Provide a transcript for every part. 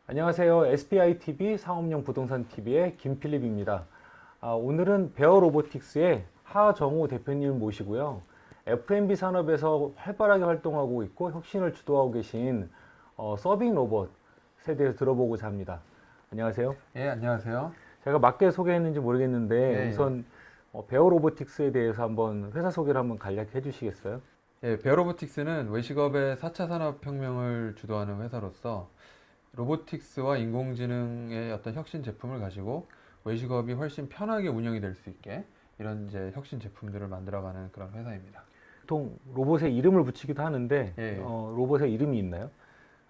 안녕하세요. SPITV 상업용 부동산 TV의 김필립입니다. 오늘은 베어 로보틱스의 하정우 대표님 모시고요. F&B 산업에서 활발하게 활동하고 있고 혁신을 주도하고 계신 서빙 로봇에 대해서 들어보고자 합니다. 안녕하세요. 예, 안녕하세요. 제가 맞게 소개했는지 모르겠는데 예, 우선 베어 로보틱스에 대해서 한번 회사 소개를 한번 간략히 해주시겠어요? 예, 베어로보틱스는 외식업의 4차 산업혁명을 주도하는 회사로서 로보틱스와 인공지능의 어떤 혁신 제품을 가지고 외식업이 훨씬 편하게 운영이 될 수 있게 이런 이제 혁신 제품들을 만들어가는 그런 회사입니다. 보통 로봇에 이름을 붙이기도 하는데 예. 로봇에 이름이 있나요?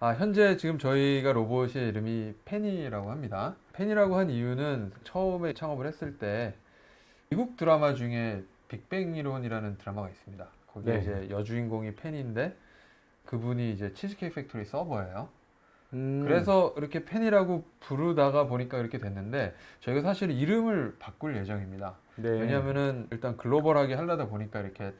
현재 지금 저희가 로봇의 이름이 페니라고 합니다. 페니라고 한 이유는 처음에 창업을 했을 때 미국 드라마 중에 빅뱅 이론이라는 드라마가 있습니다. 거기에 네. 이제 여주인공이 펜인데 그분이 이제 치즈케이크 팩토리 서버예요. 음, 그래서 이렇게 펜이라고 부르다가 보니까 이렇게 됐는데 저희가 사실 이름을 바꿀 예정입니다. 네. 왜냐하면은 일단 글로벌하게 하려다 보니까 이렇게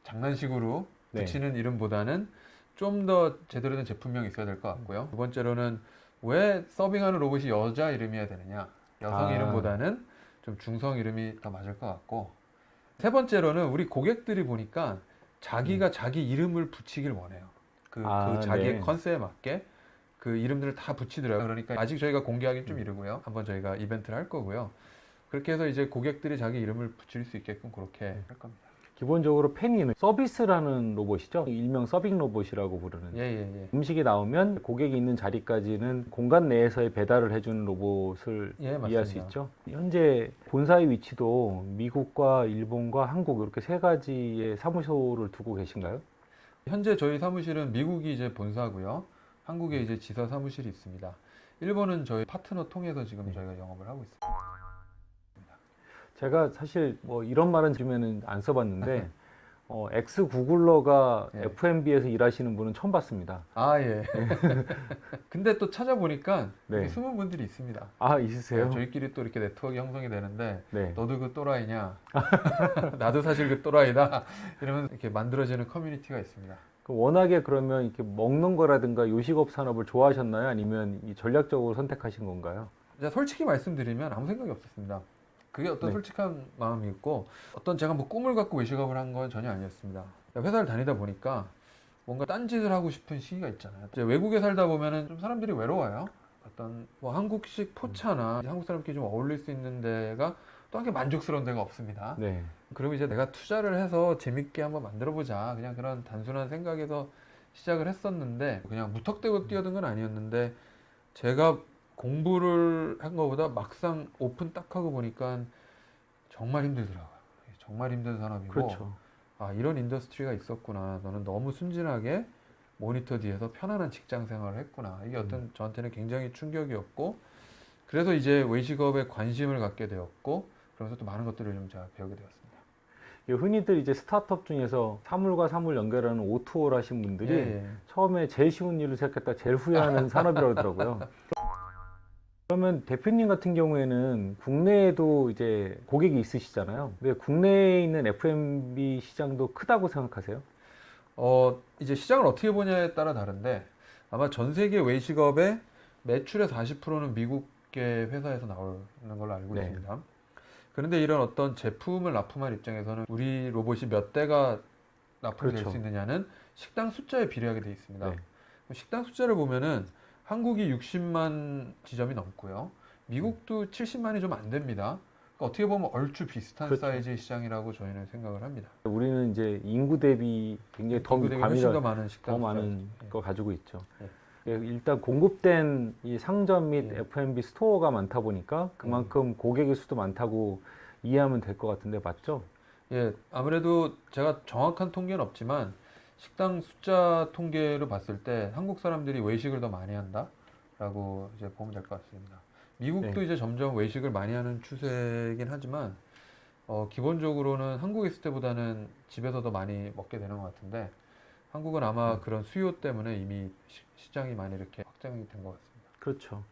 장난식으로 네. 붙이는 이름보다는 좀 더 제대로 된 제품명이 있어야 될 것 같고요. 두 번째로는 왜 서빙하는 로봇이 여자 이름이어야 되느냐? 여성 아. 이름보다는 좀 중성 이름이 더 맞을 것 같고 세 번째로는 우리 고객들이 보니까 자기가 자기 이름을 붙이길 원해요. 그 자기의 네. 컨셉에 맞게 그 이름들을 다 붙이더라고요. 그러니까 아직 저희가 공개하기 좀 이르고요. 한번 저희가 이벤트를 할 거고요. 그렇게 해서 이제 고객들이 자기 이름을 붙일 수 있게끔 그렇게 할 겁니다. 기본적으로 페니는 서비스라는 로봇이죠. 일명 서빙 로봇이라고 부르는. 예, 예, 예. 음식이 나오면 고객이 있는 자리까지는 공간 내에서의 배달을 해주는 로봇을 예, 이해할 수 맞습니다. 있죠. 현재 본사의 위치도 미국과 일본과 한국 이렇게 세 가지의 사무소를 두고 계신가요? 현재 저희 사무실은 미국이 이제 본사고요. 한국에 이제 지사 사무실이 있습니다. 일본은 저희 파트너 통해서 지금 저희가 영업을 하고 있습니다. 제가 사실 뭐 이런 말은 요즘에는 안 써봤는데 엑스 구글러가 예. F&B에서 일하시는 분은 처음 봤습니다. 예. 근데 또 찾아보니까 네. 되게 숨은 분들이 있습니다. 있으세요? 저희끼리 또 이렇게 네트워크 형성이 되는데 네. 너도 그 또라이냐? 나도 사실 그 또라이다. 이러면 이렇게 만들어지는 커뮤니티가 있습니다. 워낙에 그러면 이렇게 먹는 거라든가 요식업 산업을 좋아하셨나요? 아니면 이 전략적으로 선택하신 건가요? 제가 솔직히 말씀드리면 아무 생각이 없었습니다. 그게 어떤 네. 솔직한 마음이 있고 어떤 제가 뭐 꿈을 갖고 외식업을 한 건 전혀 아니었습니다. 회사를 다니다 보니까 뭔가 딴짓을 하고 싶은 시기가 있잖아요. 이제 외국에 살다 보면은 좀 사람들이 외로워요. 어떤 뭐 한국식 포차나 한국 사람끼리 좀 어울릴 수 있는 데가 또 한게 만족스러운 데가 없습니다. 네. 그리고 이제 내가 투자를 해서 재밌게 한번 만들어 보자. 그냥 그런 단순한 생각에서 시작을 했었는데 그냥 무턱대고 뛰어든 건 아니었는데 제가 공부를 한 것보다 막상 오픈 딱 하고 보니까 정말 힘들더라고요. 정말 힘든 산업이고 그렇죠. 이런 인더스트리가 있었구나. 너는 너무 순진하게 모니터 뒤에서 편안한 직장 생활을 했구나. 이게 어떤 저한테는 굉장히 충격이었고 그래서 이제 외식업에 관심을 갖게 되었고 그러면서 또 많은 것들을 좀 제가 배우게 되었습니다. 흔히들 이제 스타트업 중에서 사물과 사물 연결하는 O2O 하신 분들이 예. 처음에 제일 쉬운 일을 생각했다 제일 후회하는 산업이라고 하더라고요. 그러면 대표님 같은 경우에는 국내에도 이제 고객이 있으시잖아요. 근데 국내에 있는 F&B 시장도 크다고 생각하세요? 이제 시장을 어떻게 보냐에 따라 다른데 아마 전 세계 외식업의 매출의 40%는 미국계 회사에서 나오는 걸로 알고 네. 있습니다. 그런데 이런 어떤 제품을 납품할 입장에서는 우리 로봇이 몇 대가 납품될 그렇죠. 수 있느냐는 식당 숫자에 비례하게 되어 있습니다. 네. 식당 숫자를 보면은 한국이 60만 지점이 넘고요. 미국도 70만이 좀 안 됩니다. 그러니까 어떻게 보면 얼추 비슷한 그렇죠. 사이즈의 시장이라고 저희는 생각을 합니다. 우리는 이제 인구 대비 굉장히 더 인구 대비 훨씬 더 과밀한 많은 식당 더 많은 숫자죠. 거 가지고 있죠. 네. 일단 공급된 이 상점 및 네. F&B 스토어가 많다 보니까 그만큼 고객의 수도 많다고 이해하면 될 것 같은데 맞죠? 예, 아무래도 제가 정확한 통계는 없지만 식당 숫자 통계로 봤을 때 한국 사람들이 외식을 더 많이 한다라고 이제 보면 될 것 같습니다. 미국도 네. 이제 점점 외식을 많이 하는 추세이긴 하지만 기본적으로는 한국에 있을 때보다는 집에서 더 많이 먹게 되는 것 같은데 한국은 아마 그런 수요 때문에 이미 시장이 많이 이렇게 확장이 된 것 같습니다. 그렇죠.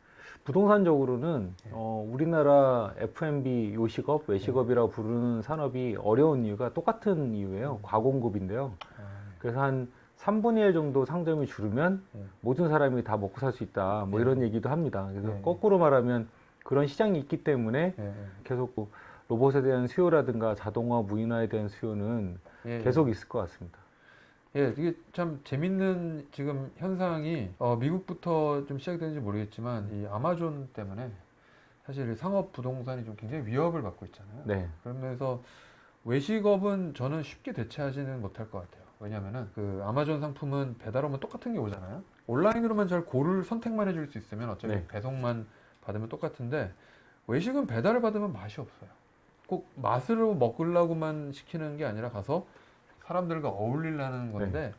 부동산적으로는 네. 우리나라 F&B 요식업, 외식업이라고 부르는 산업이 어려운 이유가 똑같은 이유예요. 과공급인데요. 그래서 한 3분의 1 정도 상점이 줄으면 네. 모든 사람이 다 먹고 살 수 있다. 뭐 네. 이런 얘기도 합니다. 그래서 네. 거꾸로 말하면 그런 시장이 있기 때문에 예, 계속 뭐 로봇에 대한 수요라든가 자동화, 무인화에 대한 수요는 예. 예. 계속 있을 것 같습니다. 예, 이게 참 재밌는 지금 현상이 미국부터 좀 시작되는지 모르겠지만 이 아마존 때문에 사실 상업 부동산이 좀 굉장히 위협을 받고 있잖아요. 네. 그러면서 외식업은 저는 쉽게 대체하지는 못할 것 같아요. 왜냐면은 그 아마존 상품은 배달오면 똑같은 게 오잖아요. 온라인으로만 잘 고를 선택만 해줄 수 있으면 어차피 네. 배송만 받으면 똑같은데 외식은 배달을 받으면 맛이 없어요. 꼭 맛으로 먹으려고만 시키는 게 아니라 가서 사람들과 어울리려는 건데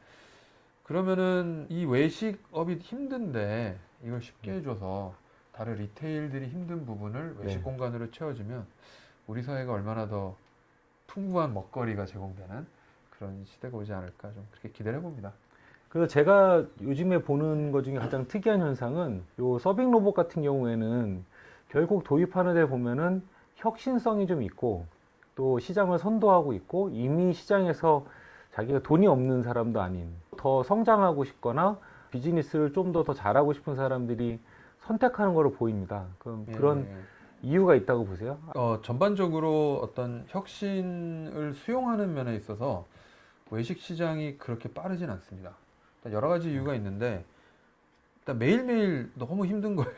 그러면은 이 외식업이 힘든데 이걸 쉽게 해줘서 다른 리테일들이 힘든 부분을 외식 네. 공간으로 채워주면 우리 사회가 얼마나 더 풍부한 먹거리가 제공되는 그런 시대가 오지 않을까 좀 그렇게 기대를 해봅니다. 그래서 제가 요즘에 보는 것 중에 가장 특이한 현상은 요 서빙 로봇 같은 경우에는 결국 도입하는 데 보면은 혁신성이 좀 있고 또 시장을 선도하고 있고 이미 시장에서 자기가 돈이 없는 사람도 아닌 더 성장하고 싶거나 비즈니스를 좀 더 잘하고 싶은 사람들이 선택하는 거로 보입니다. 그럼 그런 이유가 있다고 보세요? 전반적으로 어떤 혁신을 수용하는 면에 있어서 외식 시장이 그렇게 빠르진 않습니다. 일단 여러 가지 이유가 있는데 일단 매일매일 너무 힘든 거예요.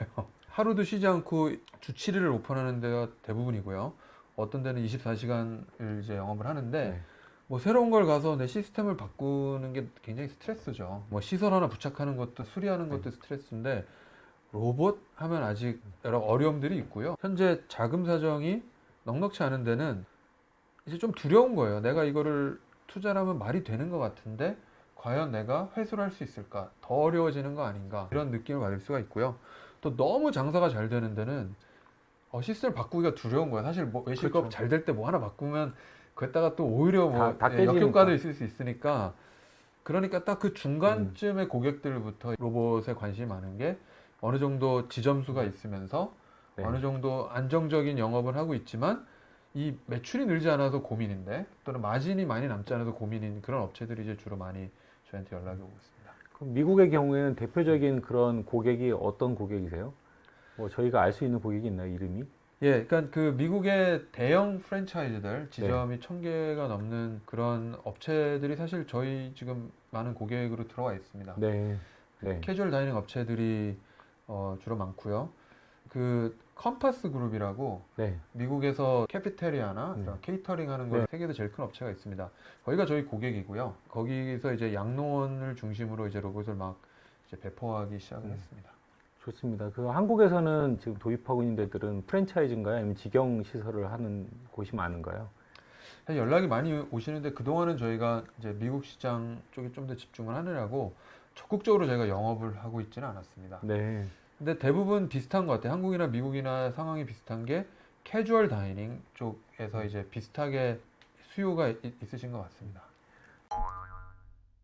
하루도 쉬지 않고 주 7일을 오픈하는 데가 대부분이고요. 어떤 데는 24시간을 이제 영업을 하는데 네. 뭐 새로운 걸 가서 내 시스템을 바꾸는 게 굉장히 스트레스죠. 뭐 시설 하나 부착하는 것도 수리하는 것도 스트레스인데 로봇 하면 아직 여러 어려움들이 있고요. 현재 자금 사정이 넉넉치 않은 데는 이제 좀 두려운 거예요. 내가 이거를 투자를 하면 말이 되는 것 같은데 과연 내가 회수를 할 수 있을까? 더 어려워지는 거 아닌가? 이런 느낌을 받을 수가 있고요. 또 너무 장사가 잘 되는 데는 시스템을 바꾸기가 두려운 거예요. 사실 뭐 외식업 그렇죠. 잘 될 때 뭐 하나 바꾸면 그랬다가 또 오히려 뭐 다 깨지니까. 역효과도 있을 수 있으니까 그러니까 딱 그 중간쯤의 고객들부터 로봇에 관심이 많은 게 어느 정도 지점수가 있으면서 네. 어느 정도 안정적인 영업을 하고 있지만 이 매출이 늘지 않아도 고민인데 또는 마진이 많이 남지 않아도 고민인 그런 업체들이 이제 주로 많이 저한테 연락이 오고 있습니다. 그럼 미국의 경우에는 대표적인 그런 고객이 어떤 고객이세요? 뭐 저희가 알 수 있는 고객이 있나요, 이름이? 예, 그러니까 그 미국의 대형 프랜차이즈들 지점이 1000개가 넘는 그런 업체들이 사실 저희 지금 많은 고객으로 들어와 있습니다. 네. 네. 캐주얼 다이닝 업체들이 주로 많고요. 그 컴파스 그룹이라고 네. 미국에서 캐피테리아나 네. 케이터링 하는 거 네. 세계에서 제일 큰 업체가 있습니다. 거기가 저희 고객이고요. 거기서 이제 양로원을 중심으로 이제 로봇을 막 이제 배포하기 시작을 했습니다. 좋습니다. 그 한국에서는 지금 도입하고 있는 데들은 프랜차이즈인가요? 아니면 직영 시설을 하는 곳이 많은가요? 사실 연락이 많이 오시는데 그동안은 저희가 이제 미국 시장 쪽에 좀 더 집중을 하느라고 적극적으로 저희가 영업을 하고 있지는 않았습니다. 네. 근데 대부분 비슷한 것 같아요. 한국이나 미국이나 상황이 비슷한 게 캐주얼 다이닝 쪽에서 이제 비슷하게 수요가 있으신 것 같습니다.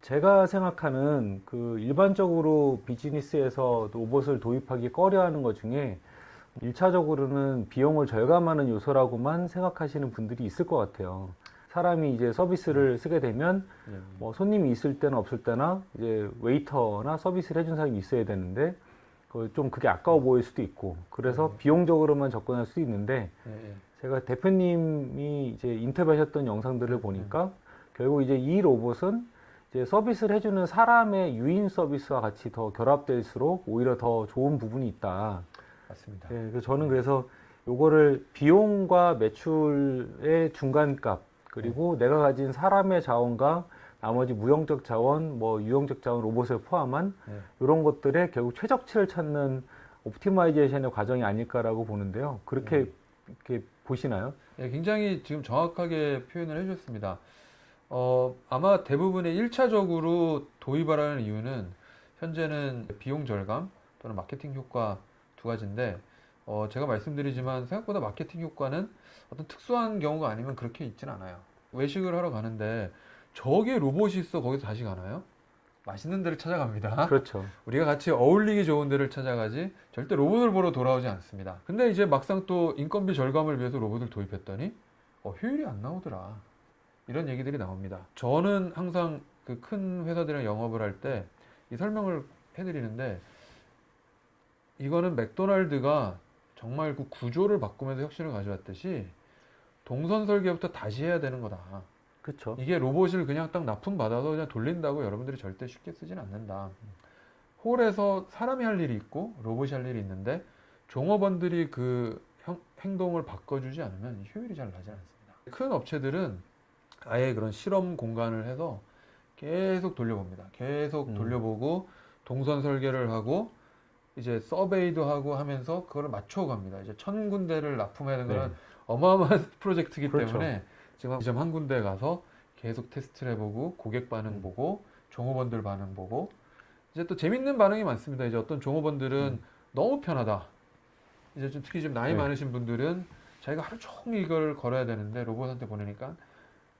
제가 생각하는 그 일반적으로 비즈니스에서 로봇을 도입하기 꺼려하는 것 중에 1차적으로는 비용을 절감하는 요소라고만 생각하시는 분들이 있을 것 같아요. 사람이 이제 서비스를 쓰게 되면 뭐 손님이 있을 때나 없을 때나 이제 웨이터나 서비스를 해준 사람이 있어야 되는데 좀 그게 아까워 보일 수도 있고 그래서 비용적으로만 접근할 수도 있는데 제가 대표님이 이제 인터뷰하셨던 영상들을 보니까 결국 이제 이 로봇은 이제 서비스를 해주는 사람의 유인 서비스와 같이 더 결합될수록 오히려 더 좋은 부분이 있다. 맞습니다. 예, 그래서 저는 그래서 요거를 비용과 매출의 중간값 그리고 내가 가진 사람의 자원과 나머지 무용적 자원, 뭐 유용적 자원 로봇을 포함한 이런 것들의 결국 최적치를 찾는 옵티마이제이션의 과정이 아닐까라고 보는데요. 그렇게 이렇게 보시나요? 예, 굉장히 지금 정확하게 표현을 해주셨습니다. 아마 대부분의 1차적으로 도입하라는 이유는 현재는 비용 절감 또는 마케팅 효과 두 가지인데 제가 말씀드리지만 생각보다 마케팅 효과는 어떤 특수한 경우가 아니면 그렇게 있진 않아요. 외식을 하러 가는데 저게 로봇이 있어 거기서 다시 가나요? 맛있는 데를 찾아갑니다. 그렇죠. 우리가 같이 어울리기 좋은 데를 찾아가지 절대 로봇을 보러 돌아오지 않습니다. 근데 이제 막상 또 인건비 절감을 위해서 로봇을 도입했더니 효율이 안 나오더라. 이런 얘기들이 나옵니다. 저는 항상 그 큰 회사들이랑 영업을 할 때 이 설명을 해드리는데, 이거는 맥도날드가 정말 그 구조를 바꾸면서 혁신을 가져왔듯이 동선 설계부터 다시 해야 되는 거다. 그렇죠. 이게 로봇을 그냥 딱 납품 받아서 그냥 돌린다고 여러분들이 절대 쉽게 쓰진 않는다. 홀에서 사람이 할 일이 있고 로봇이 할 일이 있는데 종업원들이 그 행동을 바꿔주지 않으면 효율이 잘 나지 않습니다. 큰 업체들은 아예 그런 실험 공간을 해서 계속 돌려봅니다. 계속 돌려보고 동선 설계를 하고 이제 서베이도 하고 하면서 그거를 맞춰갑니다. 이제 1,000군데를 납품해야 되는 거는 네. 어마어마한 프로젝트이기 그렇죠. 때문에 지금 지점 한 군데 가서 계속 테스트를 해보고 고객 반응 보고 종업원들 반응 보고 이제 또 재밌는 반응이 많습니다. 이제 어떤 종업원들은 너무 편하다. 이제 좀 특히 좀 나이 네. 많으신 분들은 자기가 하루 종일 이걸 걸어야 되는데 로봇한테 보내니까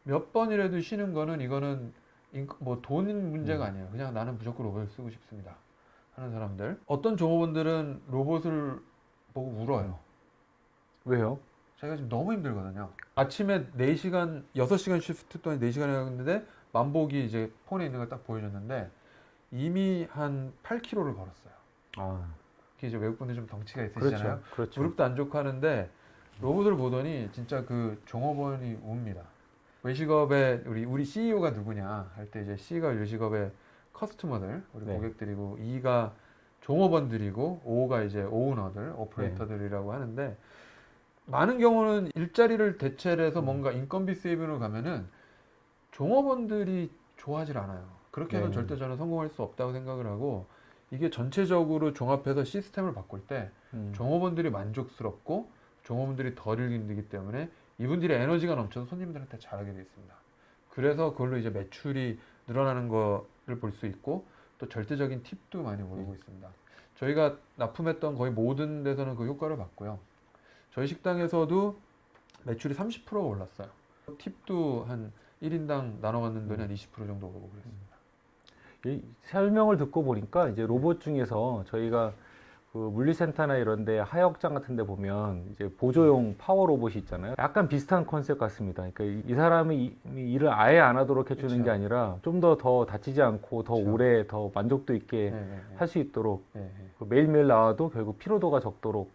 몇 번이라도 쉬는 거는 이거는 뭐 돈 문제가 아니에요. 그냥 나는 무조건 로봇을 쓰고 싶습니다 하는 사람들. 어떤 종업원들은 로봇을 보고 울어요. 왜요? 자기가 지금 너무 힘들거든요. 아침에 4시간, 6시간 시프트 동안 4시간 해왔는데 만복이 이제 폰에 있는 걸 딱 보여줬는데 이미 한 8kg를 걸었어요. 아, 특히 이제 외국 분들 좀 덩치가 있으시잖아요. 그렇죠. 그렇죠. 무릎도 안 좋고 하는데 로봇을 보더니 진짜 그 종업원이 웁니다. 외식업의 우리 CEO가 누구냐 할 때 이제 C가 외식업의 커스터머들, 우리 네. 고객들이고, E가 종업원들이고, O가 이제 오너들, 오퍼레이터들이라고 하는데, 많은 경우는 일자리를 대체를 해서 뭔가 인건비 세이브로 가면은 종업원들이 좋아하질 않아요. 그렇게 해서 네. 절대 저는 성공할 수 없다고 생각을 하고, 이게 전체적으로 종합해서 시스템을 바꿀 때 종업원들이 만족스럽고 종업원들이 덜 힘들기 때문에 이분들이 에너지가 넘쳐서 손님들한테 잘하게 돼 있습니다. 그래서 그걸로 이제 매출이 늘어나는 거를 볼 수 있고 또 절대적인 팁도 많이 오르고 있습니다. 저희가 납품했던 거의 모든 데서는 그 효과를 봤고요. 저희 식당에서도 매출이 30%가 올랐어요. 팁도 한 1인당 나눠 갖는 돈이 한 20% 정도 오르고 그랬습니다. 이 설명을 듣고 보니까 이제 로봇 중에서 저희가 그 물류센터나 이런 데 하역장 같은 데 보면 이제 보조용 파워 로봇이 있잖아요. 약간 비슷한 컨셉 같습니다. 그러니까 이 사람이 일을 아예 안 하도록 해주는 그렇죠. 게 아니라 좀 더 다치지 않고 더 그렇죠. 오래 더 만족도 있게 네. 할 수 있도록 네. 그 매일매일 나와도 결국 피로도가 적도록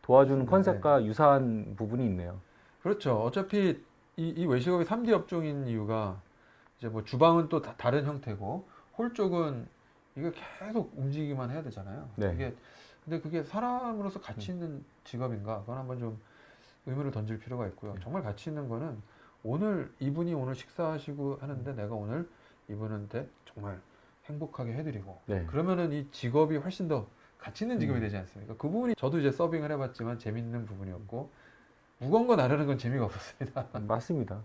도와주는 네. 컨셉과 유사한 부분이 있네요. 그렇죠. 어차피 이 외식업이 3D 업종인 이유가 이제 뭐 주방은 또 다른 형태고 홀 쪽은 이게 계속 움직이기만 해야 되잖아요. 네. 근데 그게 사람으로서 가치 있는 직업인가? 그건 한번 좀 의문을 던질 필요가 있고요. 정말 가치 있는 거는 이분이 오늘 식사하시고 하는데 내가 오늘 이분한테 정말 행복하게 해드리고 네. 그러면은 이 직업이 훨씬 더 가치 있는 직업이 되지 않습니까? 그 부분이 저도 이제 서빙을 해봤지만 재밌는 부분이었고 무거운 거 나르는 건 재미가 없었습니다. 맞습니다.